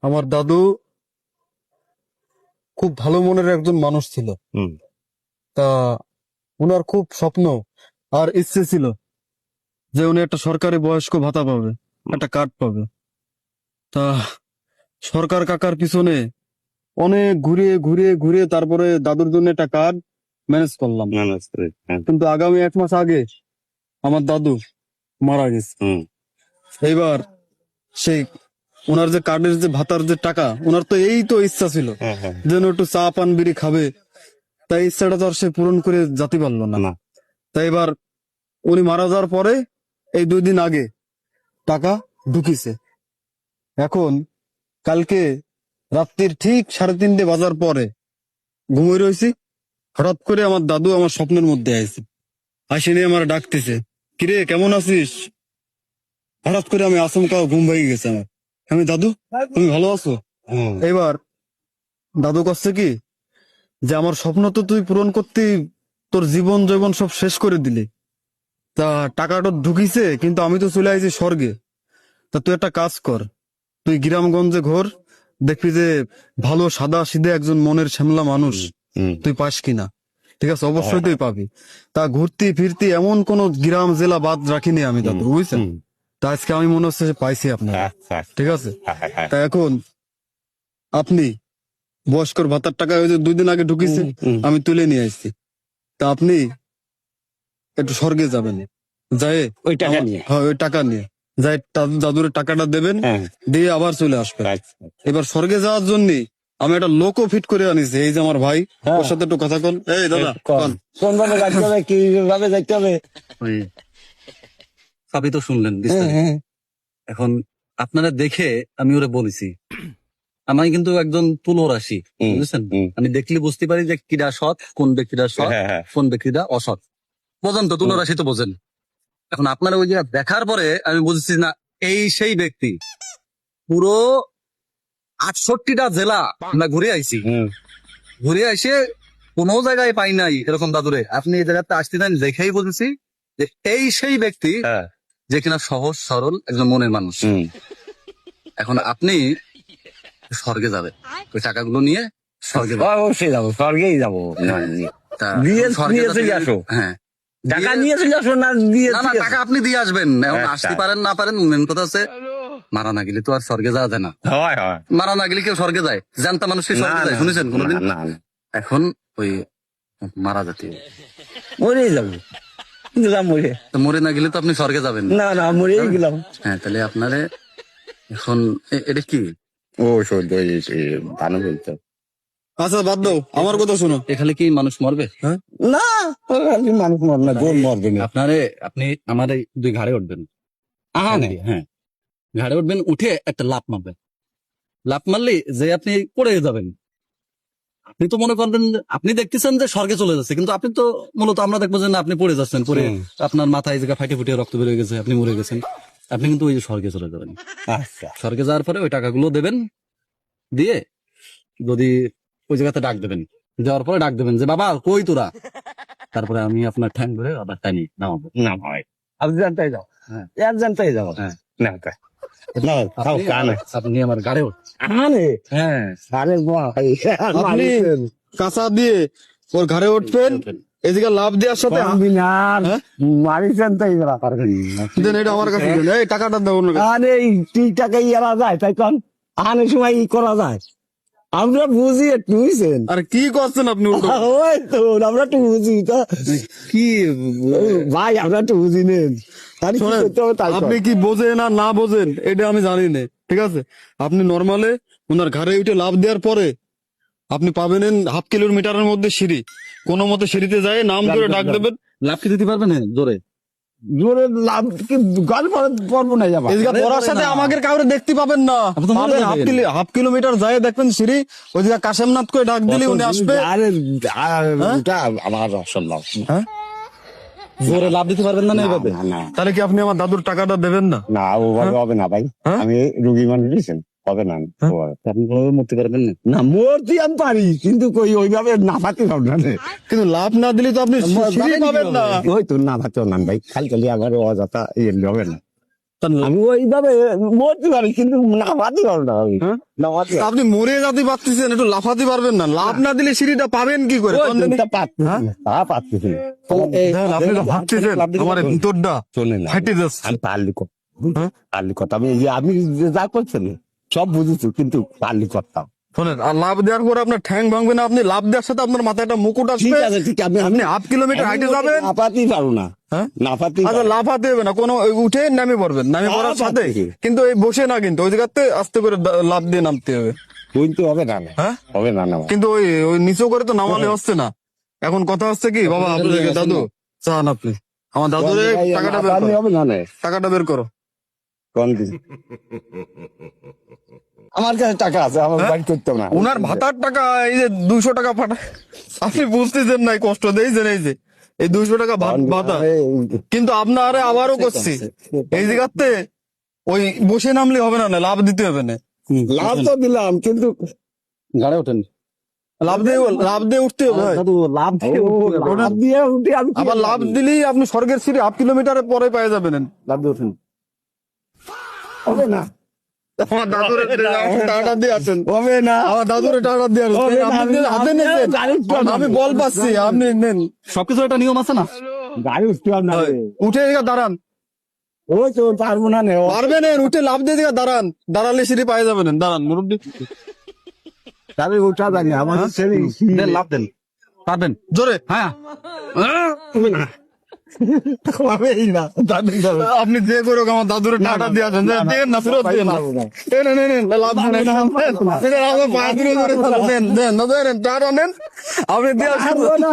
আমার দাদু খুব ভালো মনের একজন মানুষ ছিল। হুম তা উনার খুব স্বপ্ন আর ইচ্ছে ছিল যে উনি একটা সরকারি বয়স্ক ভাতা পাবে, একটা কার্ড পাবে। তা সরকার কাকার পিছনে অনেক ঘুরিয়ে ঘুরিয়ে ঘুরিয়ে তারপরে দাদুর জন্য একটা কার্ড ম্যানেজ করলাম। ম্যানেজ করে হ্যাঁ। কিন্তু আগামী 1 মাস আগে আমার দাদু মারা গেছে। হুম এইবার সেই ওনার যে কার্ডের যে ভাতার যে টাকা, ওনার তো এই তো ইচ্ছা ছিল হ্যাঁ হ্যাঁ যেন একটু চা পান বিড়ি খাবে, তাই ইচ্ছাটা তো আর সে পূরণ করে যেতে পারলো না। না তাই এবার উনি মারা যাওয়ার পরে এই 2 দিন আগে টাকা ঢুকিছে। এখন কালকে রাত্রির ঠিক 3:30 বাজার পরে ঘুমিয়ে রয়েছি, হঠাৎ করে আমার দাদু আমার স্বপ্নের মধ্যে আইছে, আসে নিয়ে আমার ডাকতেছে, কিরে কেমন আছিস? হঠাৎ করে আমি আচমকা ঘুম ভেঙে গেছে আমার। আমি, দাদু তুমি ভালো আছো? হুম এবার দাদু করছে কি, যে আমার স্বপ্ন তো তুই পূরণ করতে তোর জীবন জীবন সব শেষ করে দিলি, তা টাকাটা ঢুকিছে কিন্তু আমি তো চলে আইছি স্বর্গে। তা তুই একটা কাজ কর, তুই গ্রামগঞ্জে ঘোর, দেখবি যে ভালো সাদা সিধে একজন মনের শ্যামলা মানুষ হুম তুই পাস কিনা। ঠিক আছে, অবশ্যই তুই পাবি। তা ঘুরতি ফিরতি এমন কোন গ্রাম জেলা বাদ রাখিনি আমি দাদু, বুঝছেন? হুম। তা আজকে আমি মনে হচ্ছে যে পাইছি আপনার। আচ্ছা ঠিক আছে, হ্যাঁ হ্যাঁ তা এখন আপনি বয়স্কর ভাতার টাকা ওই যে 2 দিন আগে ঢুকিছে, আমি তুলে নিয়ে আসছি। তা আপনি একটু স্বর্গে যাবেন, যায় ওই টাকা নিয়ে হ্যাঁ ওই টাকা নিয়ে যাই দাদুর টাকাটা দেবেন, হ্যাঁ দিয়ে আবার চলে আসবেন। আচ্ছা এবার স্বর্গে যাওয়ার জন্য আমি একটা লোকও ফিট করে আনিছি, এই যে আমার ভাই, ওর সাথে একটু কথা কন। এই দাদা কন। কোন ভাবে যাইতে হবে, কি ভাবে যাইতে হবে? ওই সবই তো শুনলেন বিস্তারিত। এখন আপনারা দেখে আমি ওরে বলেছি, আমি কিন্তু একজন তুলো রাশি, হুম, বুঝছেন? হুম। আমি দেখলে বুঝতে পারি যে কিরা সৎ, কোন ব্যক্তিটা সৎ, হ্যাঁ হ্যাঁ কোন ব্যক্তিটা অসৎ। বোঝেন তো, তুলো রাশি তো বোঝেন। এখন আপনারা ওই যে দেখার পরে আমি বুঝেছি না, এই সেই ব্যক্তি। পুরো 68টা জেলা আমরা ঘুরে আইছি, হুম ঘুরে এসে কোনো জায়গায় পাই নাই এরকম দাদুরে। আপনি এই জায়গাতে আসতে দেন, দেখেই বুঝেছি যে এই সেই ব্যক্তি হ্যাঁ যে কিনা সহজ সরল একজন মনের মানুষ। হুম এখন আপনি স্বর্গে যাবেন ওই টাকাগুলো নিয়ে, স্বর্গে যাবেন। অবশ্যই যাবো স্বর্গেই যাবো তা দিয়ে স্বর্গে নিয়ে চলে যাতে- আসো। হ্যাঁ, টাকা দিয়ে- নিয়ে চলে আসো না দিয়ে না না, টাকা আপনি দিয়ে আসবেন। এখন আচ্ছা। আসতে পারেন না পারেন, মেন কথা আছে মারা না গেলে তো আর স্বর্গে যাওয়া যায় না। হয় হয় মারা না গেলে কেউ স্বর্গে যায়? জানতা মানুষ কি স্বর্গে যায়? শুনেছেন কোনোদিন? না না এখন ওই মারা যেতে হবে। মরেই যাবো, কিন্তু যা মরে তো মরে না গেলে তো আপনি স্বর্গে যাবেন না। না না মরেই গেলাম। হ্যাঁ, তাহলে আপনারে এখন এটা কি ও সদ্য দানু বলতো আচ্ছা বাদ দাও, আমার কথা শোনো। এখানে কি মানুষ মরবে? হ্যাঁ না খালি মানুষ মর না, গোল মরবে না। আপনি আমার এই 2 ঘাড়ে উঠবেন। হ্যাঁ, ঘাড়ে উঠবেন, উঠে একটা লাফ মারবেন। লাফ মারলে যে আপনি পড়ে যাবেন। আপনি তো মনে করবেন আপনি দেখতেছেন যে স্বর্গে চলে যাচ্ছে, কিন্তু আপনি তো মূলত আমরা দেখবো যে না, আপনি পড়ে যাচ্ছেন, পড়ে আপনার মাথায় জায়গা ফাটে ফুটে রক্ত বেরিয়ে গেছে, আপনি মরে গেছেন। আপনি কিন্তু ওই যে স্বর্গে চলে যাবেন। আচ্ছা স্বর্গে যাওয়ার পরে ওই টাকাগুলো দেবেন, দিয়ে যদি ওই জায়গাতে ডাক দেবেন, যাওয়ার পরে ডাক দেবেন যে বাবা কই তোরা, তারপরে আমি আপনার ঠ্যাং ধরে আবার টানি নামাবো। না হয় আপনি জানতাই যাও, হ্যাঁ। এক জানতাই যাও। হ্যাঁ, না তা না তাও আপনি- কানে আপনি আমার গাড়ে উঠ। আরে হ্যাঁ, আরে ভাই আপনি কাঁচা দিয়ে ওর ঘরে উঠবেন, এদিকে লাভ দেওয়ার সাথে কম্বিনার হ্যাঁ? মারি জানতাই যারা পারবেন না। দেন, এটা আমার কাছে দেন। এই টাকাটা দাও ওনার কাছে। আরে তুই টাকা ইয়ারা যায় তাই কন, আনে সময় ই করা যায়, আমরা বুঝি একটু বুঝছেন। আরে কি করছেন আপনি উল্টো? ওই তো আমরা একটু বুঝি তো কি ভাই, আমরা একটু বুঝি নেন। তাহলে কি শোনেন, করতে হবে তাই আপনি কি বোঝেন আর না বোঝেন এটা আমি জানি না। ঠিক আছে, আপনি নর্মালে ওনার ঘরে উঠে লাভ দেওয়ার পরে আপনি পাবেন 1/2 কিলোমিটারের মধ্যে সিঁড়ি, কোনো মতে সিঁড়িতে যায় নাম ধরে ডাক দেবেন। লাভ কি দিতে পারবেন? হ্যাঁ, জোরে। জোরে লাভ কি গল্প পড়বো না যাবা। এদিকে আরে পড়ার বলে সাথে না। আমাকে কাউরে দেখতে পাবেন না, আপনি তো মরে পাবেন যাবেন। 1/2 কিলোমিটার যায় দেখবেন সিঁড়ি, ওইদিকে কাশেমনাথ করে ডাক দিলে উনি আসবে। আরে ওটা আমার অসম্ভব। হ্যাঁ, জোরে লাভ দিতে পারবেন না এইভাবে? না না তাহলে কি আপনি আমার দাদুর টাকাটা দেবেন না? না ওভাবে হবে না ভাই হ্যাঁ? আমি রুগী মানুষ দিয়েছেন হবে না হ্যাঁ? ওভাবে। আপনি কোনোভাবে মরতে পারবেন না। না মূর্তি আমি পারি, কিন্তু কই ওইভাবে না পাতি পারব না রে। কিন্তু লাভ না দিলে তো আপনি সিঁড়ি পাবেন না। ওই তো না পাতি না ভাই, খালি খালি আমার অযথা ইয়ে হবে না। আমি ওইভাবে মরতে পারি কিন্তু নামাতে পারবো না আমি হ্যাঁ? নামাতে পারবো আপনি মরে যেতে পারতেছেন, একটু লাফাতে পারবেন না? লাফ না দিলে সিঁড়িটা পাবেন কি করে? না। তা পারতেছি না, তা পারতেছি না। দেখেন, আপনি তো ভাবতেছেন আমার এই ভিতরটা চলে না ফাইটে যাচ্ছে। আমি পারলি কথা হ্যাঁ? পারলি কথা আমি আপনি যে যা করছেন সব বুঝেছি কিন্তু পারলি করতাম শোনেন, আর লাভ দেওয়ার পরে আপনার ঠ্যাং ভাঙবে না, আপনি লাভ দেওয়ার সাথে আপনার মাথায় একটা মুকুট ঠিক আসবে, আছে ঠিক আছে আপনি 1/2 কিলোমিটার হাইটে যাবেন। নাপাতেই পারবো না হ্যাঁ? নাপাতেই আচ্ছা, লাফাতে হবে না, কোনো উঠে নামে পড়বেন, নামে পড়ার সাথে লাফাতে। কিন্তু এই বসে না, কিন্তু ওই জায়গাতে আস্তে করে লাফ দিয়ে নামতে হবে। কিন্তু হবে না না। হ্যাঁ? হবে না না কিন্তু ওই ওই নিচু করে তো নামালে হচ্ছে না। এখন কথা হচ্ছে কি, বাবা আপনাকে দাদু চান আপনি আমার দাদুরে টাকাটা বের নাপালে করো, হবে না না টাকাটা বের করো। কোন দিন আমার কাছে টাকা আছে আমার বাড়ি করতাম না উনার ভাতার টাকা এই যে 200 টাকা পাঠা, আপনি বুঝতেছেন নাই কষ্ট দিয়েছেন, এই যে এই 200 টাকা ভাতা, কিন্তু আপনারে আবারও করছি এই জায়গাতে ওই বসে নামলে হবে না, না লাভ দিতে হবে না, লাভ তো দিলাম কিন্তু ঘাড়ে ওঠেন লাভ দিয়ে উঠতে হবে ভাই। দাদু, লাভ দিয়ে উঠতে হবে। লাভ দিয়ে উঠে আমি কি আবার লাভ দিলেই আপনি স্বর্গের সিঁড়ি 1/2 কিলোমিটারের পরে পেয়ে যাবেন। লাভ দিয়ে ওঠেন। হবে না আমার দাদুরে টাকাটা দিয়ে আসেন, হবে না আমার দাদুরে টাকাটা দিয়ে আসেন, হবে না, আপনি হাতে নিয়েছেন, আমি বল পাচ্ছি, আপনি নেন, সবকিছু একটা নিয়ম আছে না? গাড়ি উঠতে হবে না রে। উঠে এদিকে দাঁড়ান, ওই তো পারবো না নে পারবেন উঠে লাভ দিয়ে দিকে দাঁড়ান, দাঁড়ালে সিঁড়ি পাই যাবেন, দাঁড়ান মুরব্বী, তাহলে উঠা জানি আমাদের ছেলে দেন, লাভ দেন, পারবেন? জোরে। হ্যাঁ, হবেই না জানি না। আপনি যে করে হোক আমার দাদুরে টাকাটা দিয়ে আসেন, দেন না, ফেরত দেন না, পারবো না। নেন, লাভ দেন, দেন, আমার পায়ে ধরে ধরে দেন, দেন, দেন, টাকাটা নেন, আপনি দিয়ে আসেন। পারবো না